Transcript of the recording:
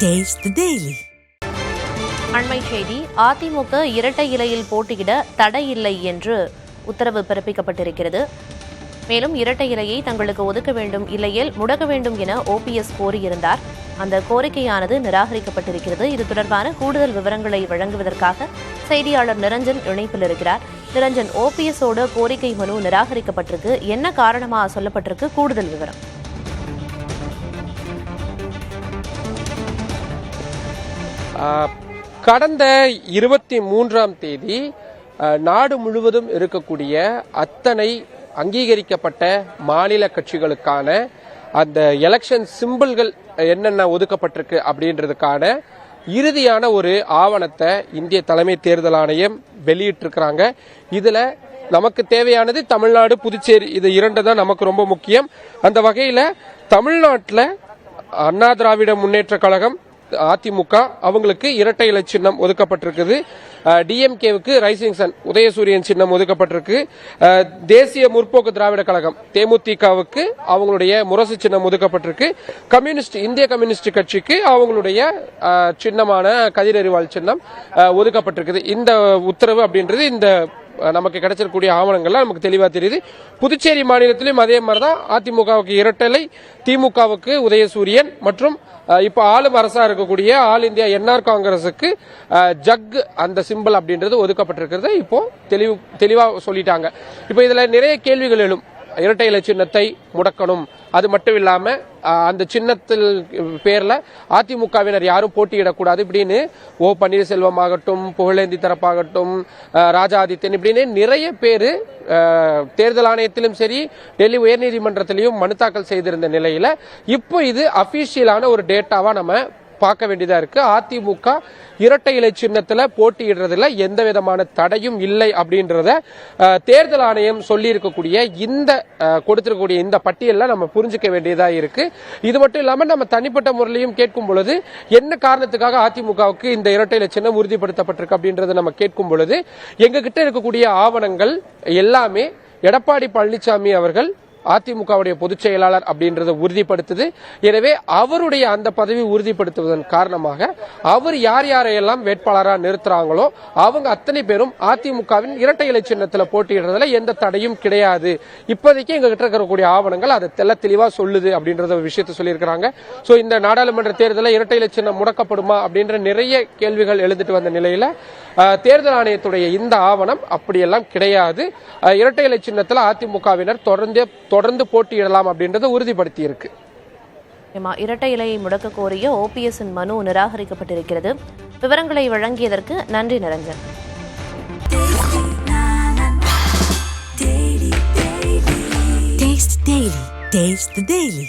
Taste the Daily. அண்மை செய்தி. அதிமுக இரட்டை இலையில் போட்டியிட தடை இல்லை என்று உத்தரவு பிறப்பிக்கப்பட்டிருக்கிறது. மேலும் இரட்டை இலையை தங்களுக்கு ஒதுக்க வேண்டும், இல்லையேல் முடக்க வேண்டும் என OPS கோரியிருந்தார். அந்த கோரிக்கையானது நிராகரிக்கப்பட்டிருக்கிறது. இது தொடர்பான கூடுதல் விவரங்களை வழங்குவதற்காக செய்தியாளர் நிரஞ்சன் இணைப்பில் இருக்கிறார். நிரஞ்சன், OPS-ஓட கோரிக்கை மனு நிராகரிக்கப்பட்டிருக்கு. என்ன காரணமாக சொல்லப்பட்டிருக்கு? கூடுதல் விவரம். கடந்த 23ஆம் தேதி நாடு முழுவதும் இருக்கக்கூடிய அத்தனை அங்கீகரிக்கப்பட்ட மாநில கட்சிகளுக்கான அந்த எலெக்ஷன் சிம்பிள்கள் என்னென்ன ஒதுக்கப்பட்டிருக்கு அப்படின்றதுக்கான இறுதியான ஒரு ஆவணத்தை இந்திய தலைமை தேர்தல் ஆணையம் வெளியிட்டிருக்கிறாங்க. இதுல நமக்கு தேவையானது தமிழ்நாடு, புதுச்சேரி, இது இரண்டு தான் நமக்கு ரொம்ப முக்கியம். அந்த வகையில தமிழ்நாட்டில் அண்ணா திராவிட முன்னேற்ற கழகம் அதிமுக அவங்களுக்கு இரட்டை இலை சின்னம் ஒதுக்கப்பட்டிருக்குது. DMK-வுக்கு ரைசிங் சன் உதயசூரியன் சின்னம் ஒதுக்கப்பட்டிருக்கு. தேசிய முற்போக்கு திராவிட கழகம் தேமுதிகவுக்கு அவங்களுடைய முரசு சின்னம் ஒதுக்கப்பட்டிருக்கு. இந்திய கம்யூனிஸ்ட் கட்சிக்கு அவங்களுடைய சின்னமான கதிரறிவாள் சின்னம் ஒதுக்கப்பட்டிருக்குது. இந்த உத்தரவு அப்படின்றது இந்த நமக்கு கிடைச்சிருக்கூடிய ஆவணங்கள்லாம் நமக்கு தெளிவா தெரியுது. புதுச்சேரி மாநிலத்திலும் அதே மாதிரிதான் அதிமுகவுக்கு இரட்டை, திமுகவுக்கு உதயசூரியன் மற்றும் இப்ப ஆளும் அரசா இருக்கக்கூடிய ஆல் இந்தியா NR காங்கிரசுக்கு ஜக் அந்த சிம்பிள் அப்படின்றது ஒதுக்கப்பட்டிருக்கிறது. இப்போ தெளிவா சொல்லிட்டாங்க. இப்ப இதுல நிறைய கேள்விகள் எழும். இரட்டை இலை சின்னத்தை முடக்கணும், அது மட்டும் இல்லாம அந்த சின்னத்தில் பேர்ல அதிமுகவினர் யாரும் போட்டியிடக்கூடாது இப்படின்னு பன்னீர்செல்வம் ஆகட்டும், புகழேந்தி தரப்பாகட்டும், ராஜா ஆதித்யன் இப்படின்னு நிறைய பேரு தேர்தல் ஆணையத்திலும் சரி டெல்லி உயர்நீதிமன்றத்திலையும் மனு தாக்கல் செய்திருந்த நிலையில இப்போ இது அபிஷியலான ஒரு டேட்டாவா நம்ம பார்க்க வேண்டியதா இருக்கு. அதிமுக இரட்டை இலை சின்னத்துல போட்டியிடுறதுல எந்த விதமான தடையும் இல்லை அப்படின்றத தேர்தல் ஆணையம் சொல்லி இருக்கக்கூடிய இந்த கொடுத்திருக்கக்கூடிய இந்த பட்டியல்ல நம்ம புரிஞ்சுக்க வேண்டியதா இருக்கு. இது மட்டும் இல்லாம நம்ம தனிப்பட்ட முறையிலையும் கேட்கும் பொழுது என்ன காரணத்துக்காக அதிமுகவுக்கு இந்த இரட்டை இலை சின்னம் உறுதிப்படுத்தப்பட்டிருக்கு அப்படின்றத நம்ம கேட்கும் பொழுது எங்க கிட்ட இருக்கக்கூடிய ஆவணங்கள் எல்லாமே எடப்பாடி பழனிசாமி அவர்கள் அதிமுகவுடைய பொதுச் செயலாளர் அப்படின்றத உறுதிப்படுத்துது. எனவே அவருடைய அந்த பதவி உறுதிப்படுத்துவதன் காரணமாக அவர் யார் யாரையெல்லாம் வேட்பாளராக நிறுத்துறாங்களோ அவங்க அத்தனை பேரும் அதிமுகவின் இரட்டை இலை சின்னத்தில் போட்டியிடுறதுல எந்த தடையும் கிடையாது. இப்போதைக்கு எங்க கிட்ட இருக்கக்கூடிய ஆவணங்கள் அதை தெளிவா சொல்லுது அப்படின்றத விஷயத்த சொல்லியிருக்கிறாங்க. சோ இந்த நாடாளுமன்ற தேர்தலில் இரட்டை இலை சின்னம் முடக்கப்படுமா அப்படின்ற நிறைய கேள்விகள் எழுந்துட்டு வந்த நிலையில தேர்தல் ஆணையத்துடைய இந்த ஆவணம் அப்படியெல்லாம் கிடையாது. இரட்டை இலை சின்னத்தில் அதிமுகவினர் தொடர்ந்து போட்டியிடலாம் அப்படின்றத உறுதிப்படுத்தி இருக்கு. இரட்டை இலையை முடக்க கோரிய OPS-இன் மனு நிராகரிக்கப்பட்டிருக்கிறது. விவரங்களை வழங்கியதற்கு நன்றி நிரஞ்சன். Taste the Daily.